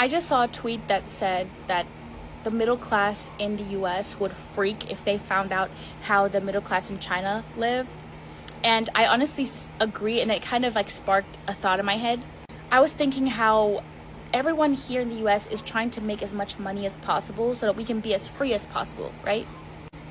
I just saw a tweet that said that the middle class in the US would freak if they found out how the middle class in China live. And I honestly agree, and it kind of like sparked a thought in my head. I was thinking how everyone here in the US is trying to make as much money as possible so that we can be as free as possible, right?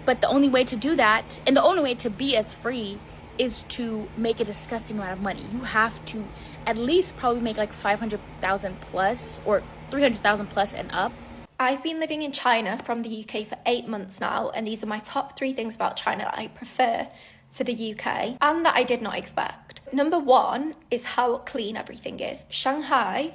But the only way to do that, and the only way to be as free, is to make a disgusting amount of money. You have to at least probably make like 500,000 plus or 300,000 plus and up. I've been living in China from the UK for 8 months now, and these are my top 3 things about China that I prefer to the UK and that I did not expect. Number 1 is how clean everything is. Shanghai,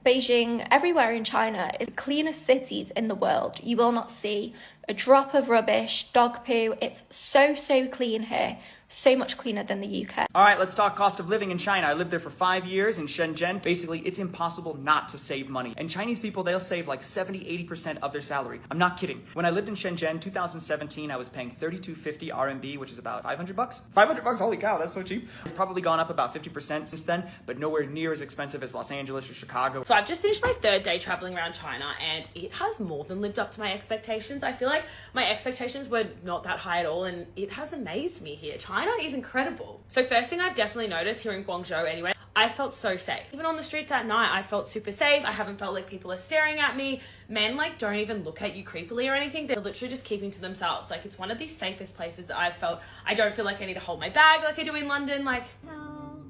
Beijing, everywhere in China is the cleanest cities in the world. You will not see a drop of rubbish, dog poo. It's so clean here. So much cleaner than the UK. All right, let's talk cost of living in China. I lived there for 5 years in Shenzhen. Basically, it's impossible not to save money. And Chinese people, they'll save like 70-80% of their salary. I'm not kidding. When I lived in Shenzhen, 2017, I was paying 3250 RMB, which is about 500 bucks. 500 bucks, holy cow, that's so cheap. It's probably gone up about 50% since then, but nowhere near as expensive as Los Angeles or Chicago. So I've just finished my 3rd day traveling around China, and it has more than lived up to my expectations. I feel like my expectations were not that high at all, and it has amazed me here. China is incredible. So first thing I've definitely noticed here in Guangzhou anyway, I felt so safe. Even on the streets at night, I felt super safe. I haven't felt like people are staring at me. Men like don't even look at you creepily or anything. They're literally just keeping to themselves. Like it's one of the safest places that I've felt. I don't feel like I need to hold my bag like I do in London. Like, no.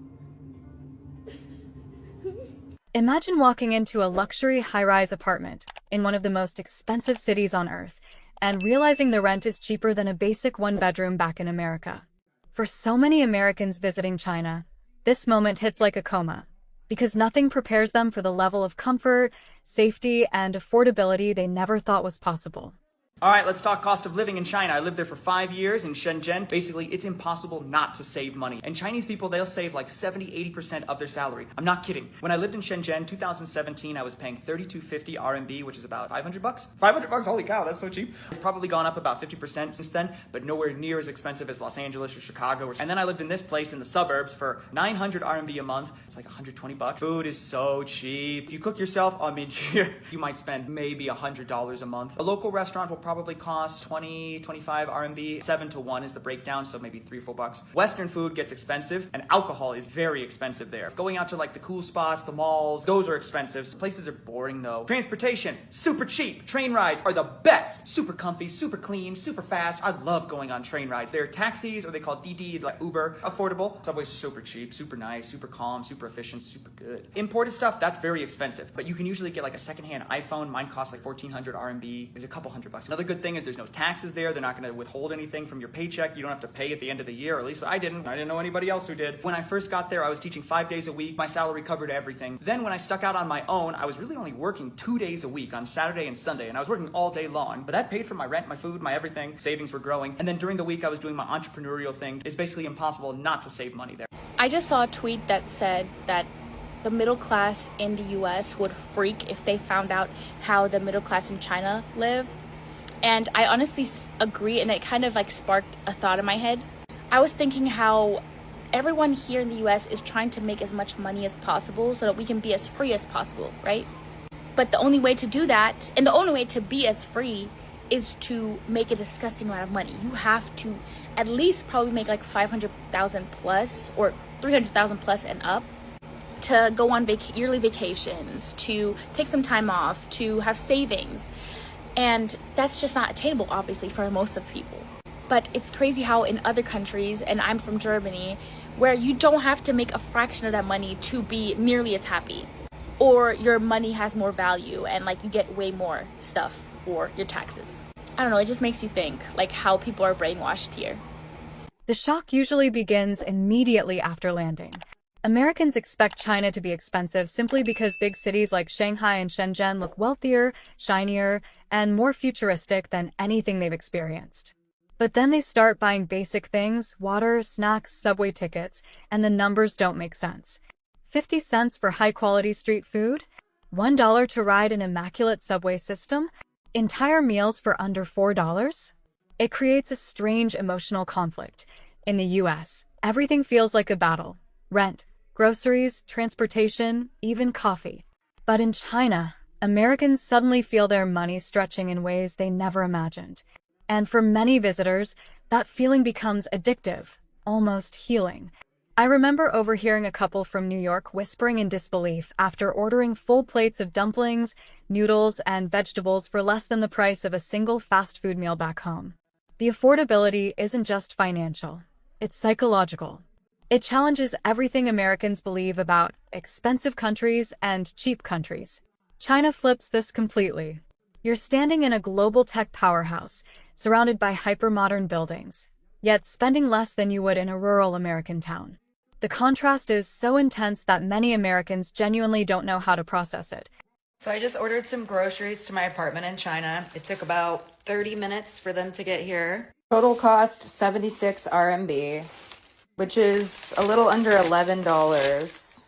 Imagine walking into a luxury high-rise apartment in one of the most expensive cities on earth and realizing the rent is cheaper than a basic one-bedroom back in America. For so many Americans visiting China, this moment hits like a coma, because nothing prepares them for the level of comfort, safety, and affordability they never thought was possible. All right, let's talk cost of living in China. I lived there for 5 years in Shenzhen. Basically, it's impossible not to save money. And Chinese people, they'll save like 70-80% of their salary. I'm not kidding. When I lived in Shenzhen, 2017, I was paying 3250 RMB, which is about 500 bucks. 500 bucks, holy cow, that's so cheap. It's probably gone up about 50% since then, but nowhere near as expensive as Los Angeles or Chicago. And then I lived in this place in the suburbs for 900 RMB a month. It's like 120 bucks. Food is so cheap. If you cook yourself, I mean, you might spend maybe $100 a month. A local restaurant will probably cost 20, 25 RMB. 7 to 1 is the breakdown, so maybe 3 or 4 bucks. Western food gets expensive, and alcohol is very expensive there. Going out to like the cool spots, the malls, those are expensive. Places are boring though. Transportation, super cheap. Train rides are the best. Super comfy, super clean, super fast. I love going on train rides. They're taxis, or they call DD, like Uber. Affordable. Subway's super cheap, super nice, super calm, super efficient, super good. Imported stuff, that's very expensive, but you can usually get like a secondhand iPhone. Mine costs like 1400 RMB. There's a couple $100. Another good thing is there's no taxes there. They're not going to withhold anything from your paycheck. You don't have to pay at the end of the year, or at least I didn't. I didn't know anybody else who did. When I first got there, I was teaching 5 days a week. My salary covered everything. Then when I stuck out on my own, I was really only working 2 days a week on Saturday and Sunday, and I was working all day long. But that paid for my rent, my food, my everything. Savings were growing. And then during the week, I was doing my entrepreneurial thing. It's basically impossible not to save money there. I just saw a tweet that said that the middle class in the US would freak if they found out how the middle class in China live. And I honestly agree, and it kind of like sparked a thought in my head. I was thinking how everyone here in the US is trying to make as much money as possible so that we can be as free as possible, right? But the only way to do that, and the only way to be as free, is to make a disgusting amount of money. You have to at least probably make like 500,000 plus or 300,000 plus and up to go on yearly vacations, to take some time off, to have savings. And that's just not attainable, obviously, for most of people. But it's crazy how in other countries, and I'm from Germany, where you don't have to make a fraction of that money to be nearly as happy. Or your money has more value and like you get way more stuff for your taxes. I don't know, it just makes you think like how people are brainwashed here. The shock usually begins immediately after landing. Americans expect China to be expensive simply because big cities like Shanghai and Shenzhen look wealthier, shinier, and more futuristic than anything they've experienced. But then they start buying basic things, water, snacks, subway tickets, and the numbers don't make sense. 50 cents for high-quality street food? $1 to ride an immaculate subway system? Entire meals for under $4? It creates a strange emotional conflict. In the US, everything feels like a battle. Rent, groceries, transportation, even coffee. But in China, Americans suddenly feel their money stretching in ways they never imagined. And for many visitors, that feeling becomes addictive, almost healing. I remember overhearing a couple from New York whispering in disbelief after ordering full plates of dumplings, noodles, and vegetables for less than the price of a single fast food meal back home. The affordability isn't just financial, it's psychological. It challenges everything Americans believe about expensive countries and cheap countries. China flips this completely. You're standing in a global tech powerhouse, surrounded by hyper-modern buildings, yet spending less than you would in a rural American town. The contrast is so intense that many Americans genuinely don't know how to process it. So I just ordered some groceries to my apartment in China. It took about 30 minutes for them to get here. Total cost 76 RMB, which is a little under $11.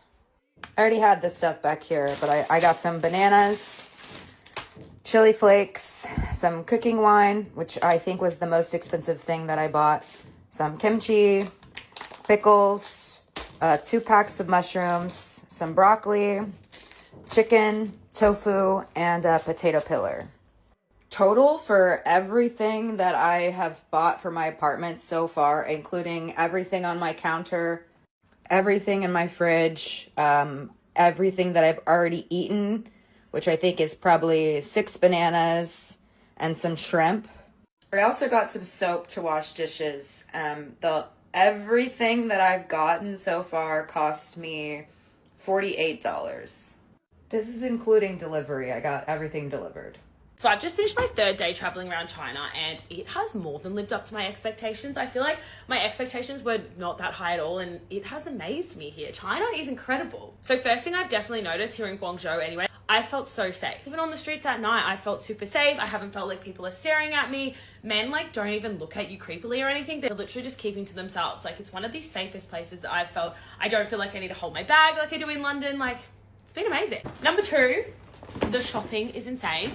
I already had this stuff back here, but I got some bananas, chili flakes, some cooking wine, which I think was the most expensive thing that I bought, some kimchi, pickles, 2 packs of mushrooms, some broccoli, chicken, tofu, and a potato pillar. Total for everything that I have bought for my apartment so far, including everything on my counter, everything in my fridge, everything that I've already eaten, which I think is probably 6 bananas and some shrimp. I also got some soap to wash dishes. Everything that I've gotten so far cost me $48. This is including delivery. I got everything delivered. So I've just finished my 3rd day traveling around China, and it has more than lived up to my expectations. I feel like my expectations were not that high at all, and it has amazed me here. China is incredible. So first thing I've definitely noticed here in Guangzhou anyway, I felt so safe. Even on the streets at night, I felt super safe. I haven't felt like people are staring at me. Men don't even look at you creepily or anything. They're literally just keeping to themselves. It's one of the safest places that I've felt. I don't feel like I need to hold my bag like I do in London. It's been amazing. Number 2, the shopping is insane.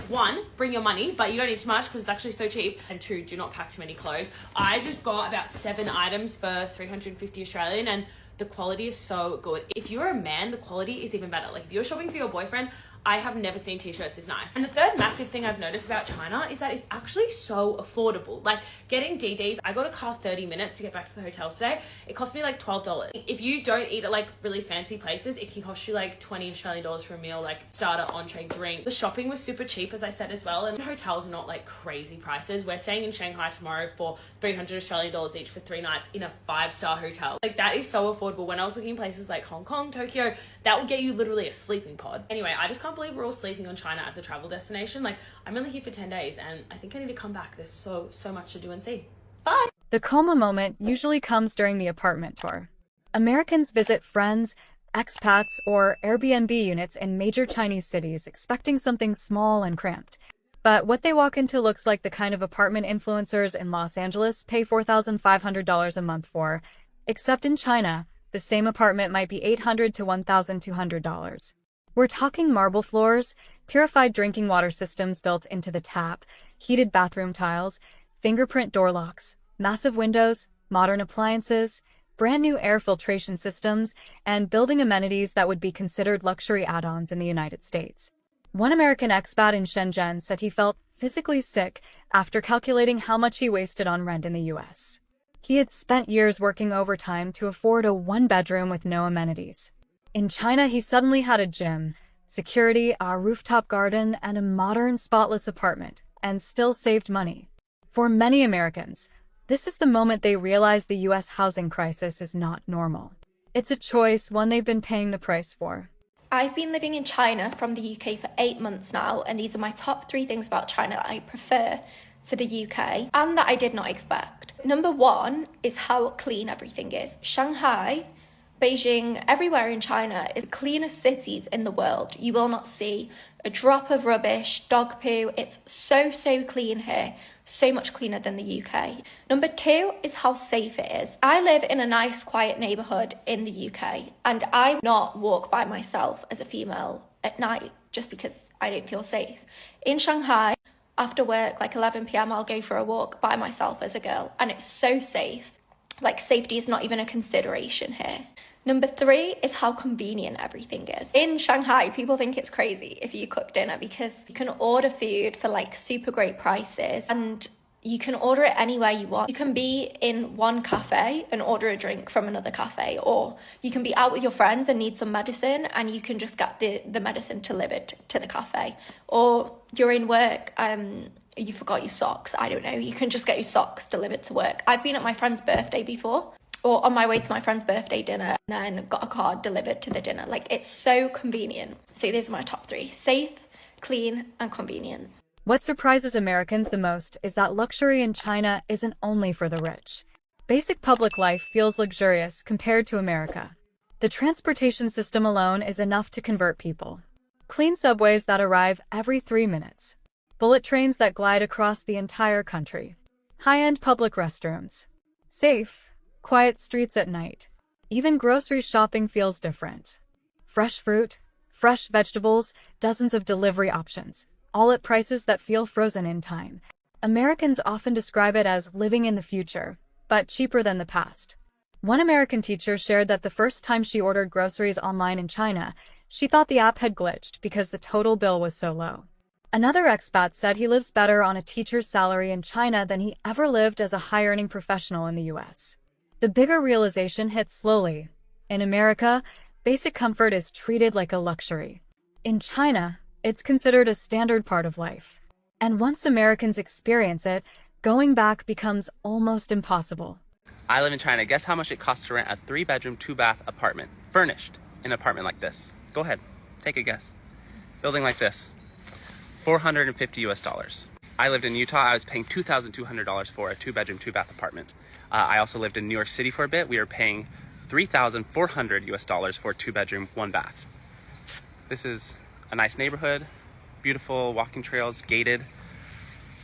1, bring your money, but you don't need too much because it's actually so cheap. And 2, do not pack too many clothes. I just got about 7 items for 350 Australian, and the quality is so good. If you're a man, the quality is even better. If you're shopping for your boyfriend, I have never seen t-shirts this nice. And the 3rd massive thing I've noticed about China is that it's actually so affordable. Getting DDs, I got a car 30 minutes to get back to the hotel today. It cost me $12. If you don't eat at really fancy places, it can cost you 20 Australian dollars for a meal, starter, entree, drink. The shopping was super cheap, as I said as well, and hotels are not crazy prices. We're staying in Shanghai tomorrow for 300 Australian dollars each for 3 nights in a 5-star hotel. That is so affordable. When I was looking in places like Hong Kong, Tokyo, that would get you literally a sleeping pod. Anyway, I just can't believe we're all sleeping on China as a travel destination. I'm only here for 10 days and I think I need to come back. There's so much to do and see. Bye! The coma moment usually comes during the apartment tour. Americans visit friends, expats, or Airbnb units in major Chinese cities expecting something small and cramped. But what they walk into looks like the kind of apartment influencers in Los Angeles pay $4,500 a month for. Except in China, the same apartment might be $800 to $1,200. We're talking marble floors, purified drinking water systems built into the tap, heated bathroom tiles, fingerprint door locks, massive windows, modern appliances, brand new air filtration systems, and building amenities that would be considered luxury add-ons in the United States. One American expat in Shenzhen said he felt physically sick after calculating how much he wasted on rent in the US. He had spent years working overtime to afford a 1-bedroom with no amenities. In China, he suddenly had a gym, security, a rooftop garden, and a modern, spotless apartment, and still saved money. For many Americans, this is the moment they realize the US housing crisis is not normal. It's a choice, one they've been paying the price for. I've been living in China from the UK for 8 months now, and these are my top 3 things about China that I prefer to the UK and that I did not expect. Number 1 is how clean everything is. Shanghai, Beijing, everywhere in China is the cleanest cities in the world. You will not see a drop of rubbish, dog poo. It's so clean here, so much cleaner than the UK. Number 2 is how safe it is. I live in a nice, quiet neighbourhood in the UK, and I would not walk by myself as a female at night just because I don't feel safe. In Shanghai, after work, 11 p.m, I'll go for a walk by myself as a girl, and it's so safe. Safety is not even a consideration here. Number 3 is how convenient everything is. In Shanghai, people think it's crazy if you cook dinner because you can order food for like super great prices and you can order it anywhere you want. You can be in one cafe and order a drink from another cafe, or you can be out with your friends and need some medicine and you can just get the medicine delivered to the cafe. Or you're in work, you forgot your socks, I don't know, you can just get your socks delivered to work. I've been at my friend's birthday before, or on my way to my friend's birthday dinner, and then got a card delivered to the dinner. Like, it's so convenient. So these are my top 3: safe, clean, and convenient. What surprises Americans the most is that luxury in China isn't only for the rich. Basic public life feels luxurious compared to America. The transportation system alone is enough to convert people. Clean subways that arrive every 3 minutes. Bullet trains that glide across the entire country. High-end public restrooms. Safe, quiet streets at night. Even grocery shopping feels different. Fresh fruit, fresh vegetables, dozens of delivery options, all at prices that feel frozen in time. Americans often describe it as living in the future, but cheaper than the past. One American teacher shared that the first time she ordered groceries online in China, she thought the app had glitched because the total bill was so low. Another expat said he lives better on a teacher's salary in China than he ever lived as a high-earning professional in the US. The bigger realization hits slowly. In America, basic comfort is treated like a luxury. In China, it's considered a standard part of life. And once Americans experience it, going back becomes almost impossible. I live in China. Guess how much it costs to rent a 3-bedroom, 2-bath apartment, furnished, in an apartment like this? Go ahead, take a guess. Building like this, $450 US. I lived in Utah. I was paying $2,200 for a 2-bedroom, 2-bath apartment. I also lived in New York City for a bit. We were paying $3,400 US for a 2-bedroom, 1-bath. This is a nice neighborhood, beautiful walking trails, gated,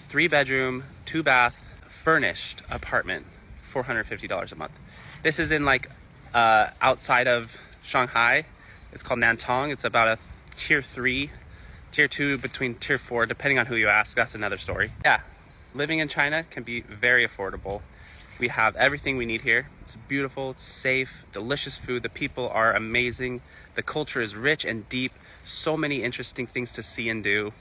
3-bedroom, 2-bath, furnished apartment, $450 a month. This is in like outside of Shanghai. It's called Nantong. It's about a tier 3, tier 2 between tier 4, depending on who you ask. That's another story. Yeah, living in China can be very affordable. We have everything we need here. It's beautiful, it's safe, delicious food. The people are amazing. The culture is rich and deep. So many interesting things to see and do.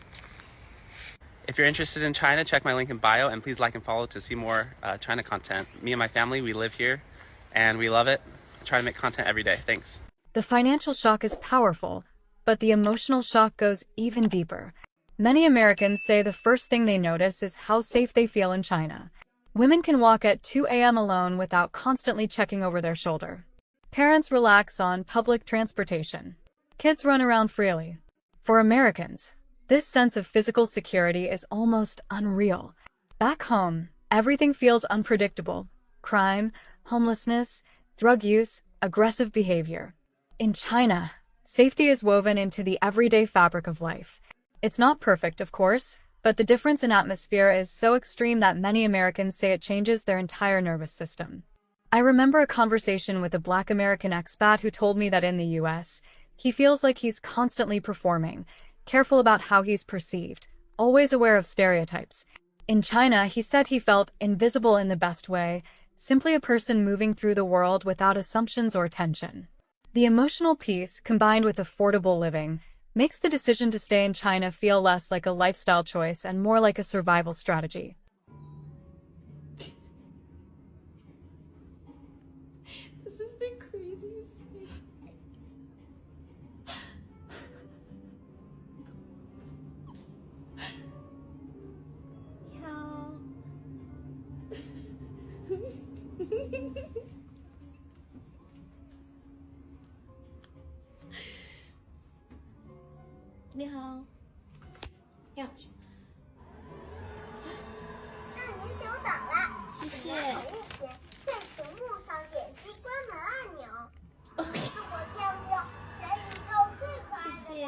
If you're interested in China, check my link in bio and please like and follow to see more China content. Me and my family, we live here and we love it. I try to make content every day. Thanks. The financial shock is powerful, but the emotional shock goes even deeper. Many Americans say the first thing they notice is how safe they feel in China. Women can walk at 2 a.m. alone without constantly checking over their shoulder. Parents relax on public transportation. Kids run around freely. For Americans, this sense of physical security is almost unreal. Back home, everything feels unpredictable. Crime, homelessness, drug use, aggressive behavior. In China, safety is woven into the everyday fabric of life. It's not perfect, of course, but the difference in atmosphere is so extreme that many Americans say it changes their entire nervous system. I remember a conversation with a Black American expat who told me that in the US, he feels like he's constantly performing, careful about how he's perceived, always aware of stereotypes. In China, he said he felt invisible in the best way, simply a person moving through the world without assumptions or tension. The emotional peace, combined with affordable living, makes the decision to stay in China feel less like a lifestyle choice and more like a survival strategy. This is the craziest thing. Yeah. 你好，呀，那您久等了，谢谢。在屏幕上点击关门按钮。是我见过全宇宙最可爱的。谢谢。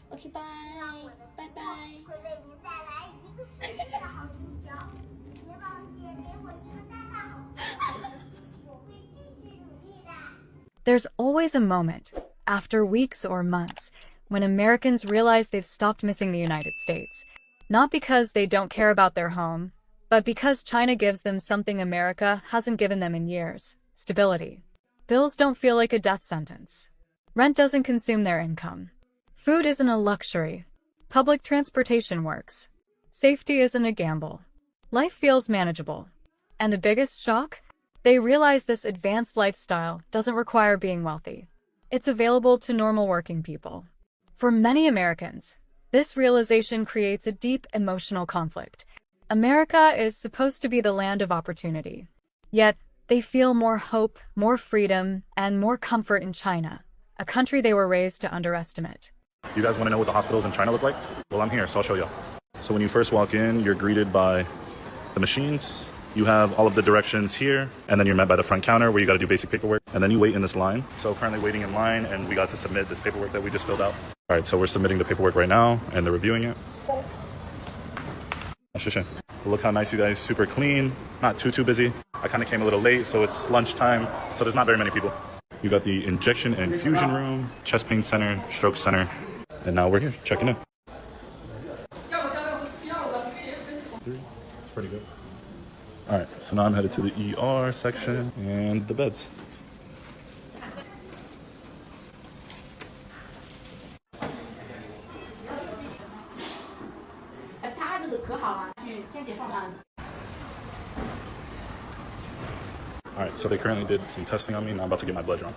OK， 拜拜拜。会为您带来一个世界的好主角，别忘记给我一个大大好评，我会继续努力的。There's always a moment, after weeks or months, when Americans realize they've stopped missing the United States. Not because they don't care about their home, but because China gives them something America hasn't given them in years: stability. Bills don't feel like a death sentence. Rent doesn't consume their income. Food isn't a luxury. Public transportation works. Safety isn't a gamble. Life feels manageable. And the biggest shock? They realize this advanced lifestyle doesn't require being wealthy. It's available to normal working people. For many Americans, this realization creates a deep emotional conflict. America is supposed to be the land of opportunity. Yet, they feel more hope, more freedom, and more comfort in China, a country they were raised to underestimate. You guys want to know what the hospitals in China look like? Well, I'm here, so I'll show you. So when you first walk in, you're greeted by the machines. You have all of the directions here, and then you're met by the front counter where you got to do basic paperwork, and then you wait in this line. So currently waiting in line, and we got to submit this paperwork that we just filled out. All right, so we're submitting the paperwork right now, and they're reviewing it. Look how nice you guys, super clean, not too busy. I kind of came a little late, so it's lunchtime, so there's not very many people. You got the injection and infusion room, chest pain center, stroke center, and now we're here checking in. Pretty good. All right, so now I'm headed to the ER section and the beds. All right, so they currently did some testing on me. Now I'm about to get my blood drawn.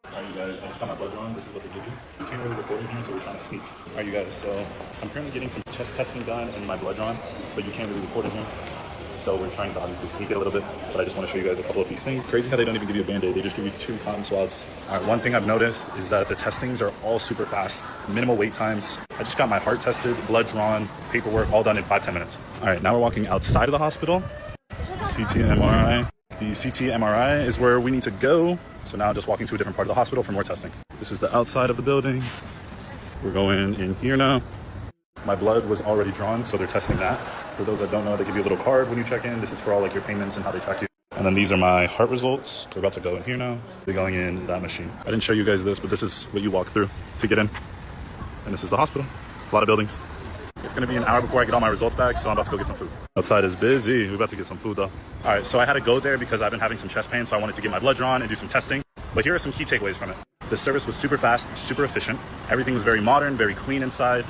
All right, you guys, I just got my blood drawn. This is what they give you. You can't really record in here, so we're trying to sneak. All right, you guys, so I'm currently getting some chest testing done and my blood drawn, but you can't really record in here. So we're trying to obviously sneak it a little bit, but I just want to show you guys a couple of these things. Crazy how they don't even give you a Band-Aid. They just give you 2 cotton swabs. All right, one thing I've noticed is that the testings are all super fast, minimal wait times. I just got my heart tested, blood drawn, paperwork, all done in 5-10 minutes. All right, now we're walking outside of the hospital. CT MRI. The CT MRI is where we need to go. So now just walking to a different part of the hospital for more testing. This is the outside of the building. We're going in here now. My blood was already drawn, so they're testing that. For those that don't know, they give you a little card when you check in. This is for all like your payments and how they track you. And then these are my heart results. We're about to go in here now. We're going in that machine. I didn't show you guys this, but this is what you walk through to get in. And this is the hospital. A lot of buildings. It's gonna be an hour before I get all my results back, so I'm about to go get some food. Outside is busy. We're about to get some food though. All right, so I had to go there because I've been having some chest pain, so I wanted to get my blood drawn and do some testing. But here are some key takeaways from it. The service was super fast, super efficient. Everything was very modern, very clean inside.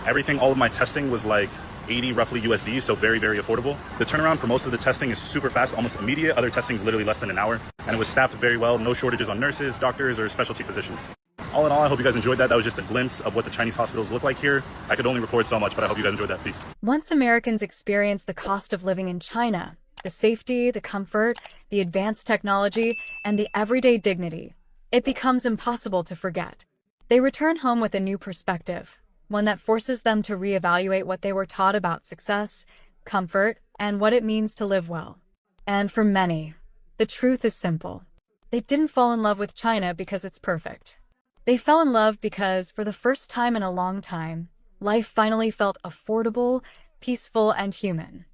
Everything, all of my testing was like 80 roughly USD, so very, very affordable. The turnaround for most of the testing is super fast, almost immediate. Other testing is literally less than an hour. And it was staffed very well, no shortages on nurses, doctors, or specialty physicians. All in all, I hope you guys enjoyed that. That was just a glimpse of what the Chinese hospitals look like here. I could only record so much, but I hope you guys enjoyed that. Peace. Once Americans experience the cost of living in China, the safety, the comfort, the advanced technology, and the everyday dignity, it becomes impossible to forget. They return home with a new perspective, one that forces them to reevaluate what they were taught about success, comfort, and what it means to live well. And for many, the truth is simple. They didn't fall in love with China because it's perfect. They fell in love because, for the first time in a long time, life finally felt affordable, peaceful, and human.